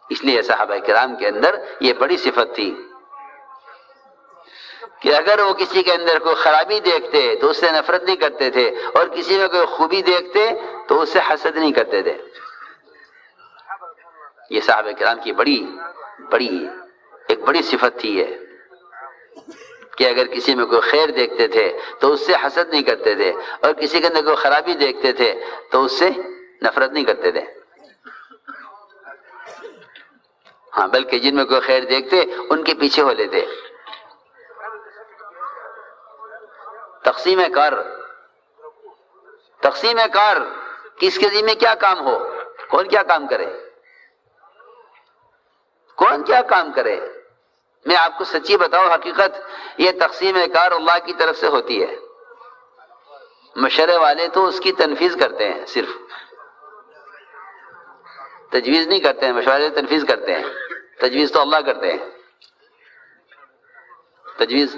اس لیے صحابہ کرام کے اندر یہ بڑی صفت تھی کہ اگر وہ کسی کے اندر کوئی خرابی دیکھتے تو اس سے نفرت نہیں کرتے تھے، اور کسی میں کوئی خوبی دیکھتے تو اس سے حسد نہیں کرتے تھے۔ یہ صحابہ کرام کی ایک بڑی صفت تھی یہ، کہ اگر کسی میں کوئی خیر دیکھتے تھے تو اس سے حسد نہیں کرتے تھے، اور کسی کے اندر کوئی خرابی دیکھتے تھے تو اس سے نفرت نہیں کرتے تھے، ہاں بلکہ جن میں کوئی خیر دیکھتے ان کے پیچھے ہو لیتے۔ تقسیم کار کس کے ذمہ کیا کام ہو، کون کیا کام کرے، کون کیا کام کرے۔ میں آپ کو سچی بتاؤں، حقیقت یہ تقسیم کار اللہ کی طرف سے ہوتی ہے۔ مشورے والے تو اس کی تنفیذ کرتے ہیں، صرف تجویز نہیں کرتے ہیں، مشورے تنفیذ کرتے ہیں، تجویز تو اللہ کرتے ہیں، تجویز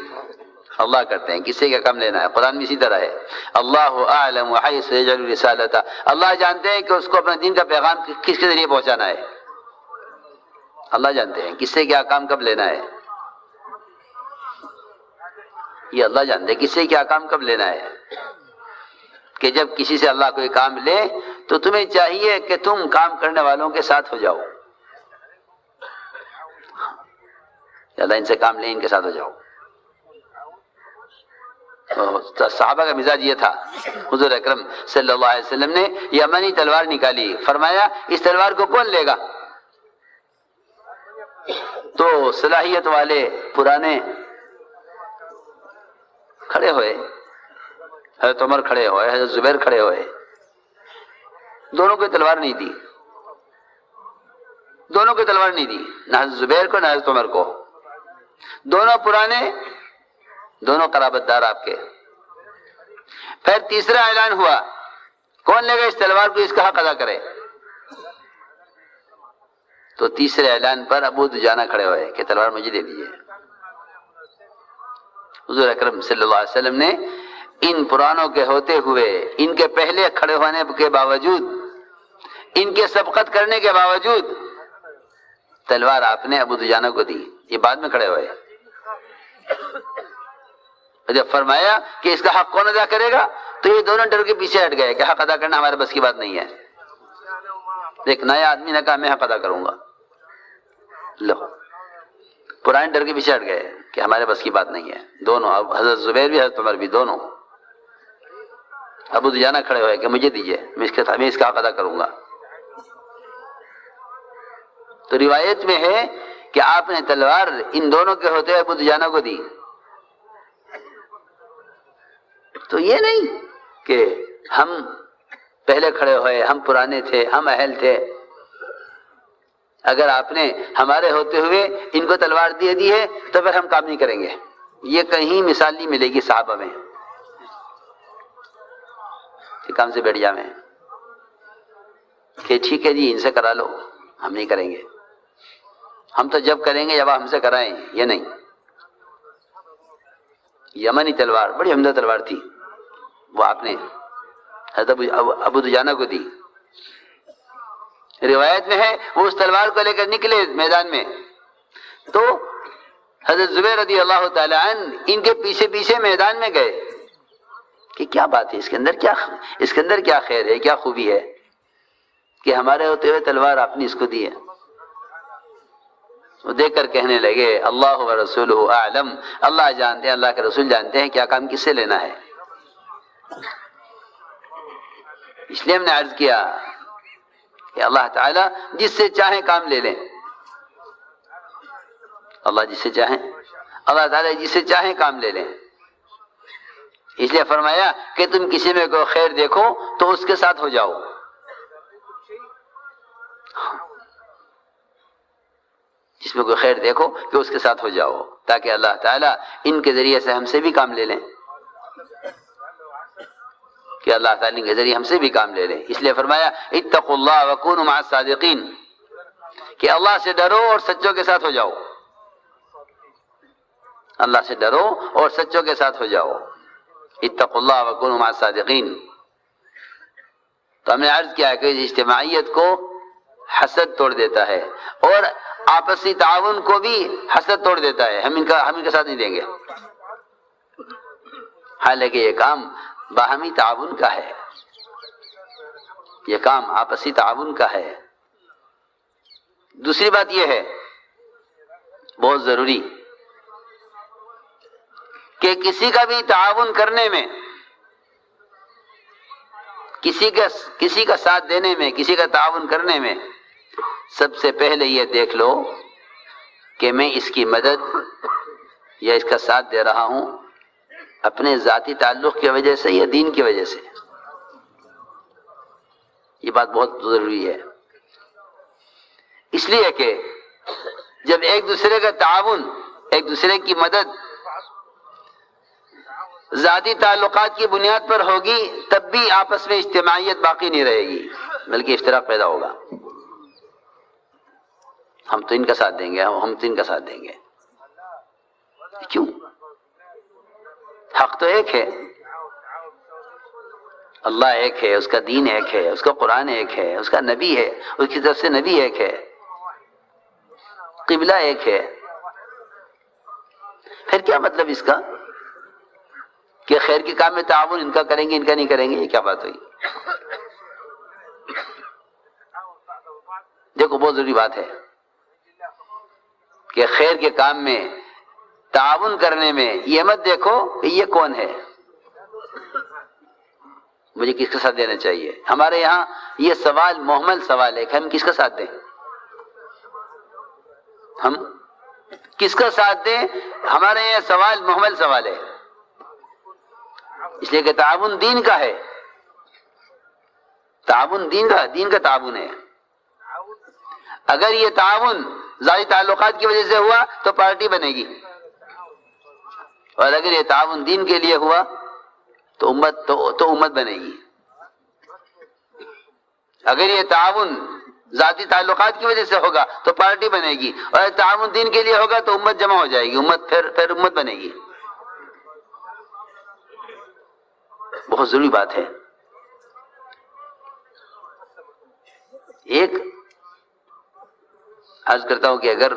اللہ کرتے ہیں، کس سے کیا کام لینا ہے۔ قرآن میں اسی طرح ہے، اللہ اعلم حیث یجعل رسالتہ، اللہ جانتے ہیں کہ اس کو اپنے دین کا پیغام کس کے ذریعے پہنچانا ہے، اللہ جانتے ہیں کس سے کیا کام کب لینا ہے، یہ اللہ جانتے ہیں کس سے کیا کام کب لینا ہے۔ کہ جب کسی سے اللہ کوئی کام لے تو تمہیں چاہیے کہ تم کام کرنے والوں کے ساتھ ہو جاؤ، اللہ ان سے کام لے ان کے ساتھ ہو جاؤ۔ تو صحابہ کا مزاج یہ تھا۔ حضور اکرم صلی اللہ علیہ وسلم نے یمنی تلوار نکالی، فرمایا اس تلوار کو کون لے گا؟ تو صلاحیت والے پرانے کھڑے ہوئے، حضرت عمر کھڑے ہوئے، حضرت زبیر کھڑے ہوئے، دونوں کو تلوار نہیں دی، دونوں کو تلوار نہیں دی، نہ حضرت زبیر کو نہ حضرت عمر کو، دونوں پرانے، دونوں قرابت دار آپ کے۔ پھر تیسرا اعلان ہوا، کون لے گا اس تلوار کو، اس کا حق ادا کرے۔ تو تیسرے اعلان پر ابو دجانہ کھڑے ہوئے کہ تلوار مجھے دے دیجیے۔ حضور اکرم صلی اللہ علیہ وسلم نے ان پرانوں کے ہوتے ہوئے، ان کے پہلے کھڑے ہونے کے باوجود، ان کے سبقت کرنے کے باوجود تلوار آپ نے ابو دجانہ کو دی، یہ بعد میں کھڑے ہوئے۔ جب فرمایا کہ اس کا حق کون ادا کرے گا تو یہ دونوں ڈر کے پیچھے ہٹ گئے کہ حق ادا کرنا ہمارے بس کی بات نہیں ہے۔ ایک نیا آدمی نے کہا میں حق ادا کروں گا، لو پرانے ڈر کے پیچھے ہٹ گئے کہ ہمارے بس کی بات نہیں ہے۔ دونوں، اب حضرت زبیر بھی حضرت عمر بھی، دونوں۔ ابو دجانہ کھڑے ہوئے کہ مجھے دیجیے، میں اس کا حق ادا کروں گا۔ تو روایت میں ہے کہ آپ نے تلوار ان دونوں کے ہوتے ابو دجانہ کو دی۔ تو یہ نہیں کہ ہم پہلے کھڑے ہوئے، ہم پرانے تھے، ہم اہل تھے، اگر آپ نے ہمارے ہوتے ہوئے ان کو تلوار دے دی ہے تو پھر ہم کام نہیں کریں گے، یہ کہیں مثال نہیں ملے گی صحابہ میں کہ کام سے بیٹھ جا میں کہ ٹھیک ہے جی ان سے کرا لو، ہم نہیں کریں گے، ہم تو جب کریں گے جب آپ ہم سے کرائیں، یہ نہیں۔ یمنی تلوار بڑی عمدہ تلوار تھی، وہ آپ نے حضرت ابو دجانہ کو دی۔ روایت میں ہے وہ اس تلوار کو لے کر نکلے میدان میں تو حضرت زبیر رضی اللہ تعالی عنہ ان کے پیچھے پیچھے میدان میں گئے کہ کیا بات ہے، اس کے اندر کیا خیر ہے، کیا خوبی ہے کہ ہمارے ہوتے ہوئے تلوار آپ نے اس کو دی ہے۔ وہ دیکھ کر کہنے لگے اللہ و رسولہ اعلم، اللہ جانتے ہیں، اللہ کے رسول جانتے ہیں کیا کام کس سے لینا ہے۔ اس لیے ہم نے عرض کیا کہ اللہ تعالیٰ جس سے چاہیں کام لے لیں، اللہ تعالیٰ جس سے چاہیں کام لے لیں۔ اس لیے فرمایا کہ تم کسی میں کوئی خیر دیکھو تو اس کے ساتھ ہو جاؤ، جس میں کوئی خیر دیکھو کہ اس کے ساتھ ہو جاؤ، تاکہ اللہ تعالیٰ ان کے ذریعے سے ہم سے بھی کام لے لیں، کہ اللہ تعالیٰ کے ذریعے ہم سے بھی کام لے لیں۔ اس لیے فرمایا اتقوا اللہ وکونوا مع الصادقین، کہ اللہ سے ڈرو اور سچوں کے ساتھ ہو جاؤ، اللہ سے ڈرو اور سچوں کے ساتھ ہو جاؤ۔ اتقوا اللہ وکونوا مع الصادقین۔ تو ہم نے عرض کیا کہ اس اجتماعیت کو حسد توڑ دیتا ہے، اور آپسی تعاون کو بھی حسد توڑ دیتا ہے. ہم ان کا ساتھ نہیں دیں گے، حالانکہ یہ کام باہمی تعاون کا ہے، یہ کام آپسی تعاون کا ہے. دوسری بات یہ ہے بہت ضروری کہ کسی کا بھی تعاون کرنے میں، کسی کا ساتھ دینے میں، کسی کا تعاون کرنے میں سب سے پہلے یہ دیکھ لو کہ میں اس کی مدد یا اس کا ساتھ دے رہا ہوں اپنے ذاتی تعلق کی وجہ سے یا دین کی وجہ سے. یہ بات بہت ضروری ہے، اس لیے کہ جب ایک دوسرے کا تعاون، ایک دوسرے کی مدد ذاتی تعلقات کی بنیاد پر ہوگی تب بھی آپس میں اجتماعیت باقی نہیں رہے گی، بلکہ افتراق پیدا ہوگا. ہم تو ان کا ساتھ دیں گے، ہم تو ان کا ساتھ دیں گے. کیوں؟ حق تو ایک ہے، اللہ ایک ہے، اس کا دین ایک ہے، اس کا قرآن ایک ہے، اس کا نبی ہے، اس کی طرف سے نبی ایک ہے، قبلہ ایک ہے. پھر کیا مطلب اس کا کہ خیر کے کام میں تعاون ان کا کریں گے ان کا نہیں کریں گے؟ یہ کیا بات ہوئی؟ دیکھو بہت ضروری بات ہے کہ خیر کے کام میں تعاون کرنے میں یہ مت دیکھو کہ یہ کون ہے، مجھے کس کا ساتھ دینا چاہیے. ہمارے یہاں یہ سوال محمل سوال ہے کہ ہم کس کا ساتھ دیں، ہم کس کا ساتھ دیں. ہمارے یہاں سوال محمل سوال ہے، اس لیے کہ تعاون دین کا ہے، تعاون دین کا تعاون ہے. اگر یہ تعاون ذاتی تعلقات کی وجہ سے ہوا تو پارٹی بنے گی، اور اگر یہ تعاون دین کے لیے ہوا تو امت بنے گی. اگر یہ تعاون ذاتی تعلقات کی وجہ سے ہوگا تو پارٹی بنے گی، اور اگر تعاون دین کے لیے ہوگا تو امت جمع ہو جائے گی، پھر امت بنے گی. بہت ضروری بات ہے. ایک عرض کرتا ہوں کہ اگر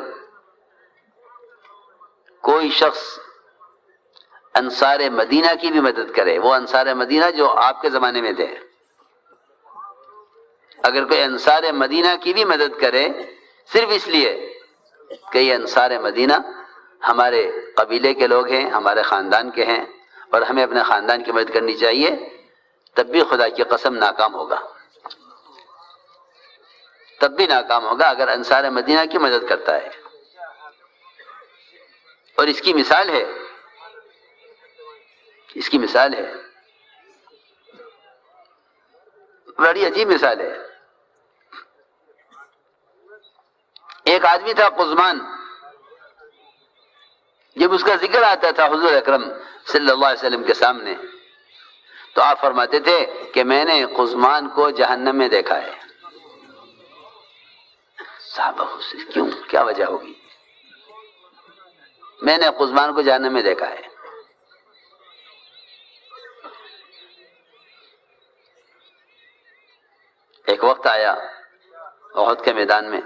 کوئی شخص انصار مدینہ کی بھی مدد کرے، وہ انصار مدینہ جو آپ کے زمانے میں تھے، اگر کوئی انصار مدینہ کی بھی مدد کرے صرف اس لیے کہ یہ انصار مدینہ ہمارے قبیلے کے لوگ ہیں، ہمارے خاندان کے ہیں اور ہمیں اپنے خاندان کی مدد کرنی چاہیے، تب بھی خدا کی قسم ناکام ہوگا، تب بھی ناکام ہوگا اگر انصار مدینہ کی مدد کرتا ہے. اور اس کی مثال ہے، اس کی مثال ہے، بڑی عجیب مثال ہے. ایک آدمی تھا قزمان، جب اس کا ذکر آتا تھا حضور اکرم صلی اللہ علیہ وسلم کے سامنے تو آپ فرماتے تھے کہ میں نے قزمان کو جہنم میں دیکھا ہے. صحابہ کیوں، کیا وجہ ہوگی؟ میں نے قزمان کو جہنم میں دیکھا ہے. ایک وقت آیا احد کے میدان میں،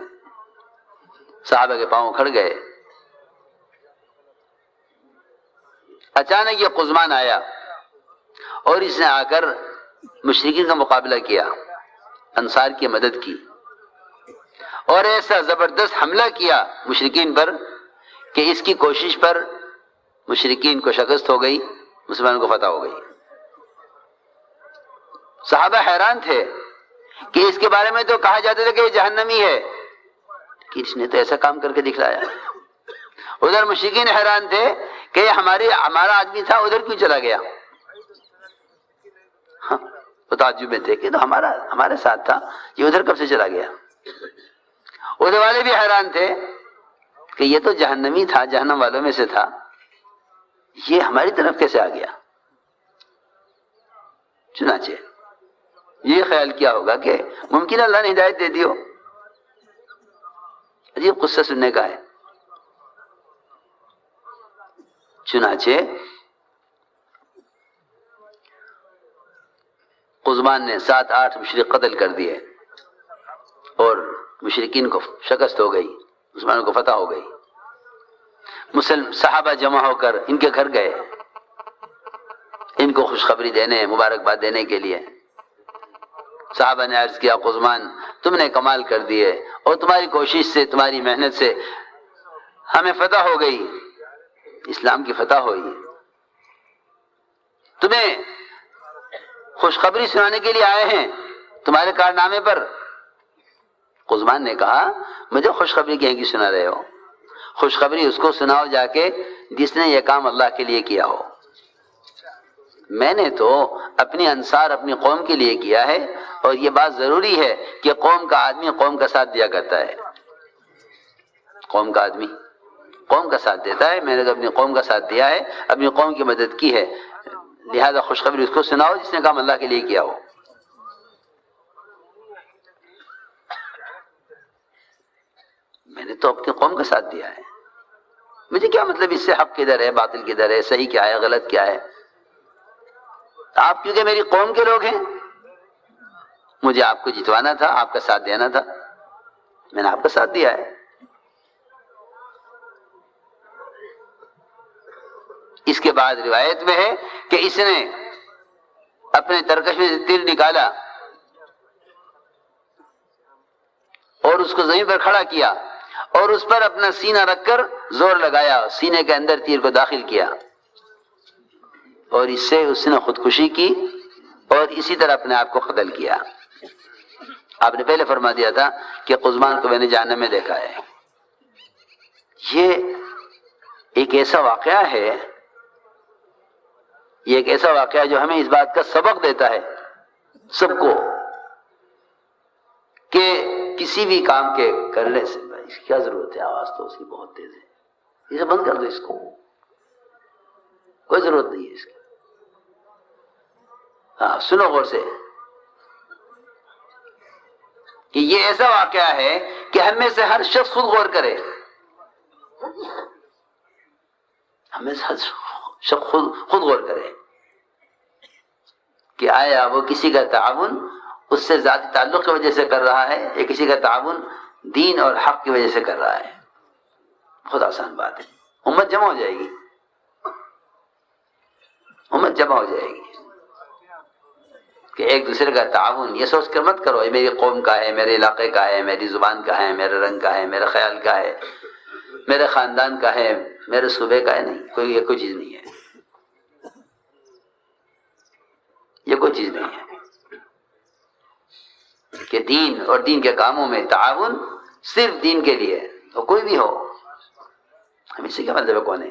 صحابہ کے پاؤں کھڑ گئے. اچانک یہ قزمان آیا اور اس نے آ کر مشرکین کا مقابلہ کیا، انصار کی مدد کی، اور ایسا زبردست حملہ کیا مشرکین پر کہ اس کی کوشش پر مشرکین کو شکست ہو گئی، مسلمانوں کو فتح ہو گئی. صحابہ حیران تھے کہ اس کے بارے میں تو کہا جاتا تھا کہ یہ جہنمی ہے، کہ اس نے تو ایسا کام کر کے دکھلایا. ادھر مشرکین حیران تھے کہ یہ ہمارا آدمی تھا، ادھر کیوں چلا گیا؟ وہ تعجب میں تھے کہ تو ہمارے ساتھ تھا، یہ ادھر کب سے چلا گیا؟ ادھر والے بھی حیران تھے کہ یہ تو جہنمی تھا، جہنم والوں میں سے تھا، یہ ہماری طرف کیسے آ گیا؟ چنانچہ یہ خیال کیا ہوگا کہ ممکن اللہ نے ہدایت دے دی ہو. عجیب قصہ سننے کا ہے. چنانچہ قزمان نے 7-8 مشرک قتل کر دیے اور مشرکین کو شکست ہو گئی، مسلمانوں کو فتح ہو گئی. مسلم صحابہ جمع ہو کر ان کے گھر گئے، ان کو خوشخبری دینے، مبارکباد دینے کے لیے. صحابہ نے عرض کیا قزمان تم نے کمال کر دیے، اور تمہاری کوشش سے، تمہاری محنت سے ہمیں فتح ہو گئی، اسلام کی فتح ہوئی. تمہیں خوشخبری سنانے کے لیے آئے ہیں تمہارے کارنامے پر. قزمان نے کہا مجھے خوشخبری کہیں کی سنا رہے ہو؟ خوشخبری اس کو سناؤ جا کے جس نے یہ کام اللہ کے لیے کیا ہو. میں نے تو اپنی انصار، اپنی قوم کے لیے کیا ہے، اور یہ بات ضروری ہے کہ قوم کا آدمی قوم کا ساتھ دیا کرتا ہے. قوم کا آدمی قوم کا ساتھ دیتا ہے. میں نے تو اپنی قوم کا ساتھ دیا ہے، اپنی قوم کی مدد کی ہے، لہذا خوشخبری اس کو سناؤ جس نے کام اللہ کے لیے کیا ہو. میں نے تو اپنی قوم کا ساتھ دیا ہے، مجھے کیا مطلب اس سے حق کدھر ہے، باطل کدھر ہے، صحیح کیا ہے، غلط کیا ہے. آپ کیونکہ میری قوم کے لوگ ہیں، مجھے آپ کو جتوانا تھا، آپ کا ساتھ دینا تھا، میں نے آپ کا ساتھ دیا ہے. اس کے بعد روایت میں ہے کہ اس نے اپنے ترکش میں سے تیر نکالا اور اس کو زمین پر کھڑا کیا اور اس پر اپنا سینہ رکھ کر زور لگایا، سینے کے اندر تیر کو داخل کیا، اور اس سے اس نے خودکشی کی اور اسی طرح اپنے آپ کو قتل کیا. آپ نے پہلے فرما دیا تھا کہ قزمان کو میں نے جہنم میں دیکھا ہے. یہ ایک ایسا واقعہ ہے، یہ ایک ایسا واقعہ جو ہمیں اس بات کا سبق دیتا ہے سب کو کہ کسی بھی کام کے کرنے سے اس کی کیا ضرورت ہے. آواز تو اس کی بہت تیز ہے، اسے بند کر دو، اس کو کوئی ضرورت نہیں ہے اس کی. ہاں سنو غور سے کہ یہ ایسا واقعہ ہے کہ ہم میں سے ہر شخص خود غور کرے، ہمیں سے ہر شخص خود غور کرے کہ آیا وہ کسی کا تعاون اس سے ذاتی تعلق کی وجہ سے کر رہا ہے یا کسی کا تعاون دین اور حق کی وجہ سے کر رہا ہے. بہت آسان بات ہے. امت جمع ہو جائے گی، امت جمع ہو جائے گی کہ ایک دوسرے کا تعاون یہ سوچ کر مت کرو یہ میری قوم کا ہے، میرے علاقے کا ہے، میری زبان کا ہے، میرے رنگ کا ہے، میرے خیال کا ہے، میرے خاندان کا ہے، میرے صوبے کا ہے. نہیں، یہ کوئی چیز نہیں ہے، یہ کوئی چیز نہیں ہے کہ دین اور دین کے کاموں میں تعاون صرف دین کے لیے، تو کوئی بھی ہو، ہم اس سے کیا مطلب ہے کون ہے.